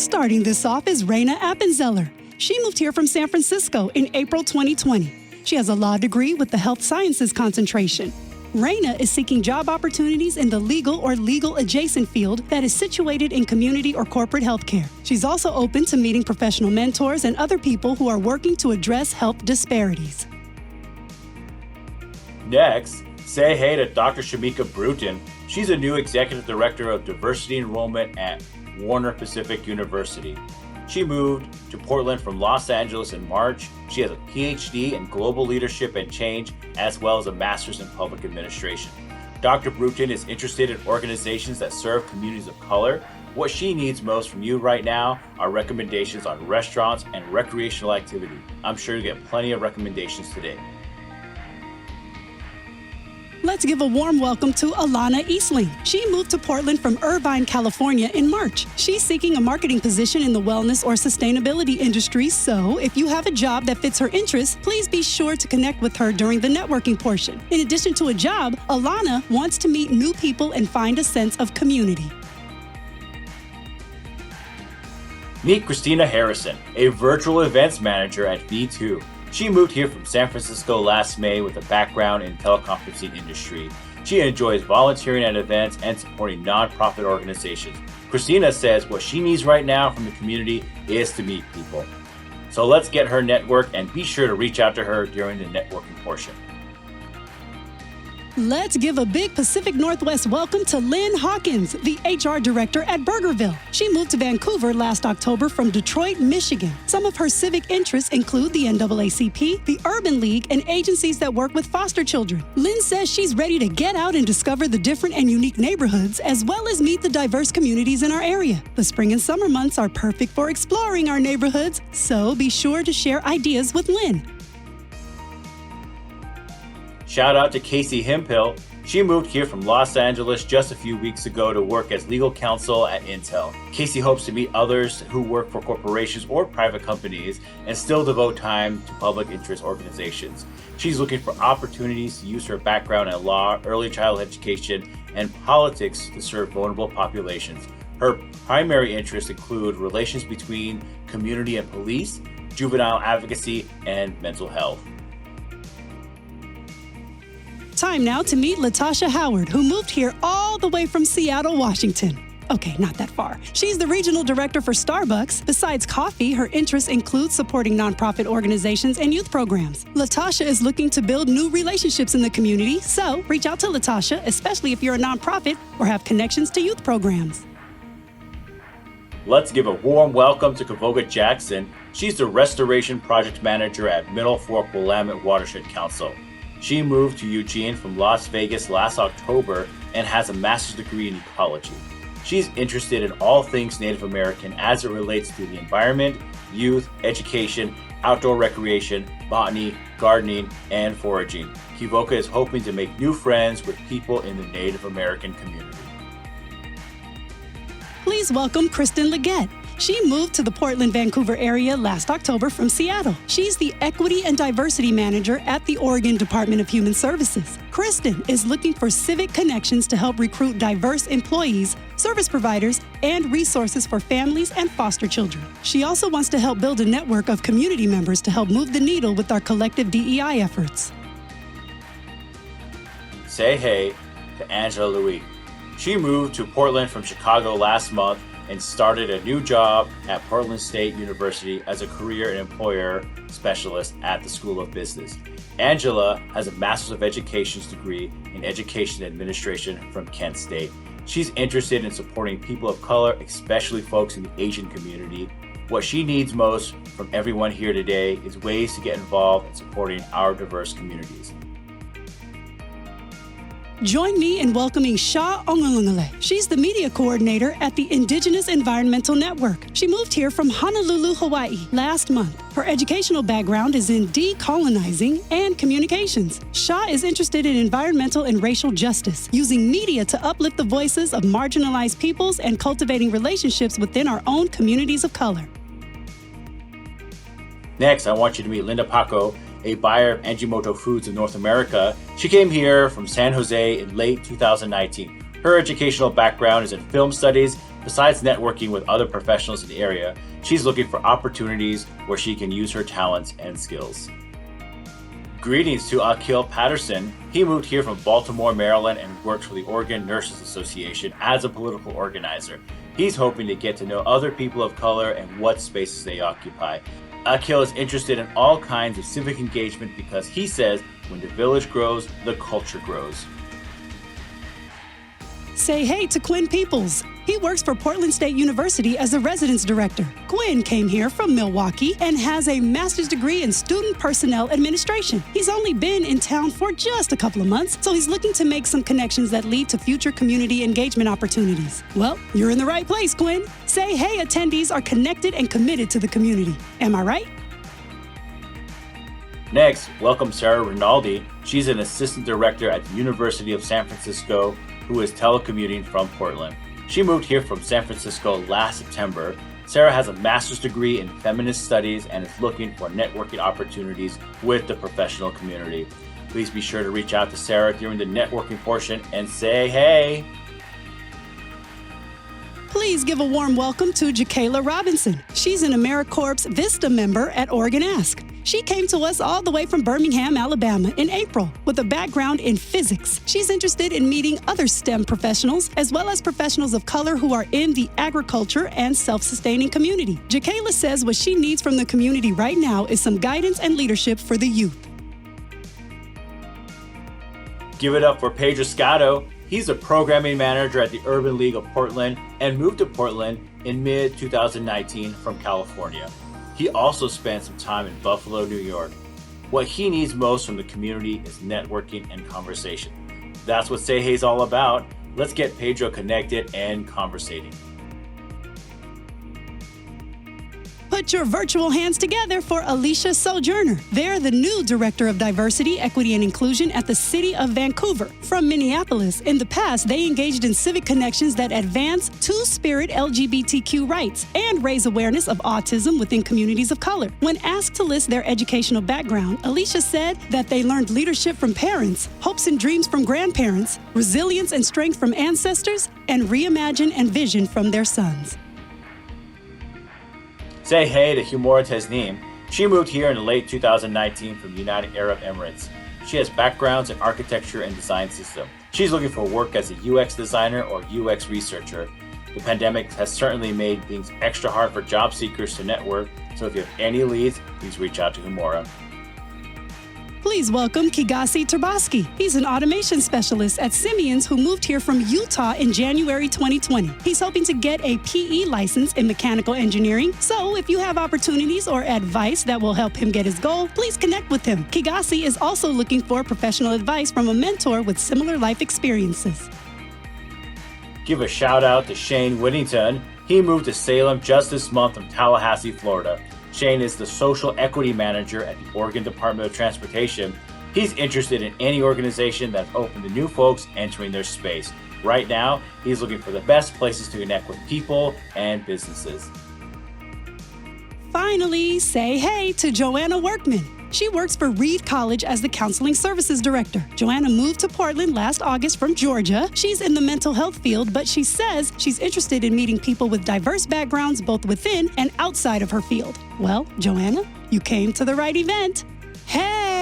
Starting this off is Raina Appenzeller. She moved here from San Francisco in April 2020. She has a law degree with the health sciences concentration. Raina is seeking job opportunities in the legal or legal-adjacent field that is situated in community or corporate healthcare. She's also open to meeting professional mentors and other people who are working to address health disparities. Next, say hey to Dr. Shamika Bruton. She's a new Executive Director of Diversity Enrollment at Warner Pacific University. She moved to Portland from Los Angeles in March. She has a PhD in Global Leadership and Change, as well as a Master's in Public Administration. Dr. Bruton is interested in organizations that serve communities of color. What she needs most from you right now are recommendations on restaurants and recreational activity. I'm sure you'll get plenty of recommendations today. Let's give a warm welcome to Alana Eastling. She moved to Portland from Irvine, California in March. She's seeking a marketing position in the wellness or sustainability industry, so if you have a job that fits her interests, please be sure to connect with her during the networking portion. In addition to a job, Alana wants to meet new people and find a sense of community. Meet Christina Harrison, a virtual events manager at V2. She moved here from San Francisco last May with a background in the teleconferencing industry. She enjoys volunteering at events and supporting nonprofit organizations. Christina says what she needs right now from the community is to meet people. So let's get her network and be sure to reach out to her during the networking portion. Let's give a big Pacific Northwest welcome to Lynn Hawkins, the HR director at Burgerville. She moved to Vancouver last October from Detroit, Michigan. Some of her civic interests include the NAACP, the Urban League, and agencies that work with foster children. Lynn says she's ready to get out and discover the different and unique neighborhoods, as well as meet the diverse communities in our area. The spring and summer months are perfect for exploring our neighborhoods, so be sure to share ideas with Lynn. Shout out to Casey Hemphill. She moved here from Los Angeles just a few weeks ago to work as legal counsel at Intel. Casey hopes to meet others who work for corporations or private companies and still devote time to public interest organizations. She's looking for opportunities to use her background in law, early childhood education, and politics to serve vulnerable populations. Her primary interests include relations between community and police, juvenile advocacy, and mental health. Time now to meet Latasha Howard, who moved here all the way from Seattle, Washington. Okay, not that far. She's the regional director for Starbucks. Besides coffee, her interests include supporting nonprofit organizations and youth programs. Latasha is looking to build new relationships in the community, so reach out to Latasha, especially if you're a nonprofit or have connections to youth programs. Let's give a warm welcome to Kavoga Jackson. She's the restoration project manager at Middle Fork Willamette Watershed Council. She moved to Eugene from Las Vegas last October and has a master's degree in ecology. She's interested in all things Native American as it relates to the environment, youth, education, outdoor recreation, botany, gardening, and foraging. Kivoka is hoping to make new friends with people in the Native American community. Please welcome Kristen Leggett. She moved to the Portland-Vancouver area last October from Seattle. She's the Equity and Diversity Manager at the Oregon Department of Human Services. Kristen is looking for civic connections to help recruit diverse employees, service providers, and resources for families and foster children. She also wants to help build a network of community members to help move the needle with our collective DEI efforts. Say hey to Angela Louis. She moved to Portland from Chicago last month and started a new job at Portland State University as a career and employer specialist at the School of Business. Angela has a Master's of Education degree in Education Administration from Kent State. She's interested in supporting people of color, especially folks in the Asian community. What she needs most from everyone here today is ways to get involved in supporting our diverse communities. Join me in welcoming Sha Ongalungale. She's the media coordinator at the Indigenous Environmental Network. She moved here from Honolulu, Hawaii last month. Her educational background is in decolonizing and communications. Sha is interested in environmental and racial justice, using media to uplift the voices of marginalized peoples and cultivating relationships within our own communities of color. Next, I want you to meet Linda Paco, a buyer of Ajinomoto Foods in North America. She came here from San Jose in late 2019. Her educational background is in film studies, Besides networking with other professionals in the area, she's looking for opportunities where she can use her talents and skills. Greetings to Akil Patterson. He moved here from Baltimore, Maryland, and works for the Oregon Nurses Association as a political organizer. He's hoping to get to know other people of color and what spaces they occupy. Akil is interested in all kinds of civic engagement because he says when the village grows, the culture grows. Say hey to Quinn Peoples. He works for Portland State University as a residence director. Quinn came here from Milwaukee and has a master's degree in student personnel administration. He's only been in town for just a couple of months, so he's looking to make some connections that lead to future community engagement opportunities. Well, you're in the right place, Quinn. Say hey attendees are connected and committed to the community. Am I right? Next, welcome Sarah Rinaldi. She's an assistant director at the University of San Francisco who is telecommuting from Portland. She moved here from San Francisco last September. Sarah has a master's degree in feminist studies and is looking for networking opportunities with the professional community. Please be sure to reach out to Sarah during the networking portion and say hey. Please give a warm welcome to Jakayla Robinson. She's an AmeriCorps Vista member at Oregon Ask. She came to us all the way from Birmingham, Alabama in April with a background in physics. She's interested in meeting other STEM professionals as well as professionals of color who are in the agriculture and self-sustaining community. Jakayla says what she needs from the community right now is some guidance and leadership for the youth. Give it up for Pedro Scotto. He's a programming manager at the Urban League of Portland and moved to Portland in mid-2019 from California. He also spent some time in Buffalo, New York. What he needs most from the community is networking and conversation. That's what Say Hey's all about. Let's get Pedro connected and conversating. Put your virtual hands together for Alicia Sojourner. They're the new Director of Diversity, Equity, and Inclusion at the City of Vancouver. From Minneapolis, in the past, they engaged in civic connections that advance two-spirit LGBTQ rights and raise awareness of autism within communities of color. When asked to list their educational background, Alicia said that they learned leadership from parents, hopes and dreams from grandparents, resilience and strength from ancestors, and reimagine and vision from their sons. Say hey to Humora Tesneem. She moved here in late 2019 from the United Arab Emirates. She has backgrounds in architecture and design system. She's looking for work as a UX designer or UX researcher. The pandemic has certainly made things extra hard for job seekers to network, so if you have any leads, please reach out to Humora. Please welcome Kigasi Terboski. He's an automation specialist at Simeon's who moved here from Utah in January 2020. He's hoping to get a PE license in mechanical engineering. So if you have opportunities or advice that will help him get his goal, please connect with him. Kigasi is also looking for professional advice from a mentor with similar life experiences. Give a shout out to Shane Whittington. He moved to Salem just this month from Tallahassee, Florida. Shane is the Social Equity Manager at the Oregon Department of Transportation. He's interested in any organization that's open to new folks entering their space. Right now, he's looking for the best places to connect with people and businesses. Finally, say hey to Joanna Workman. She works for Reed College as the Counseling Services Director. Joanna moved to Portland last August from Georgia. She's in the mental health field, but she says she's interested in meeting people with diverse backgrounds both within and outside of her field. Well, Joanna, you came to the right event. Hey!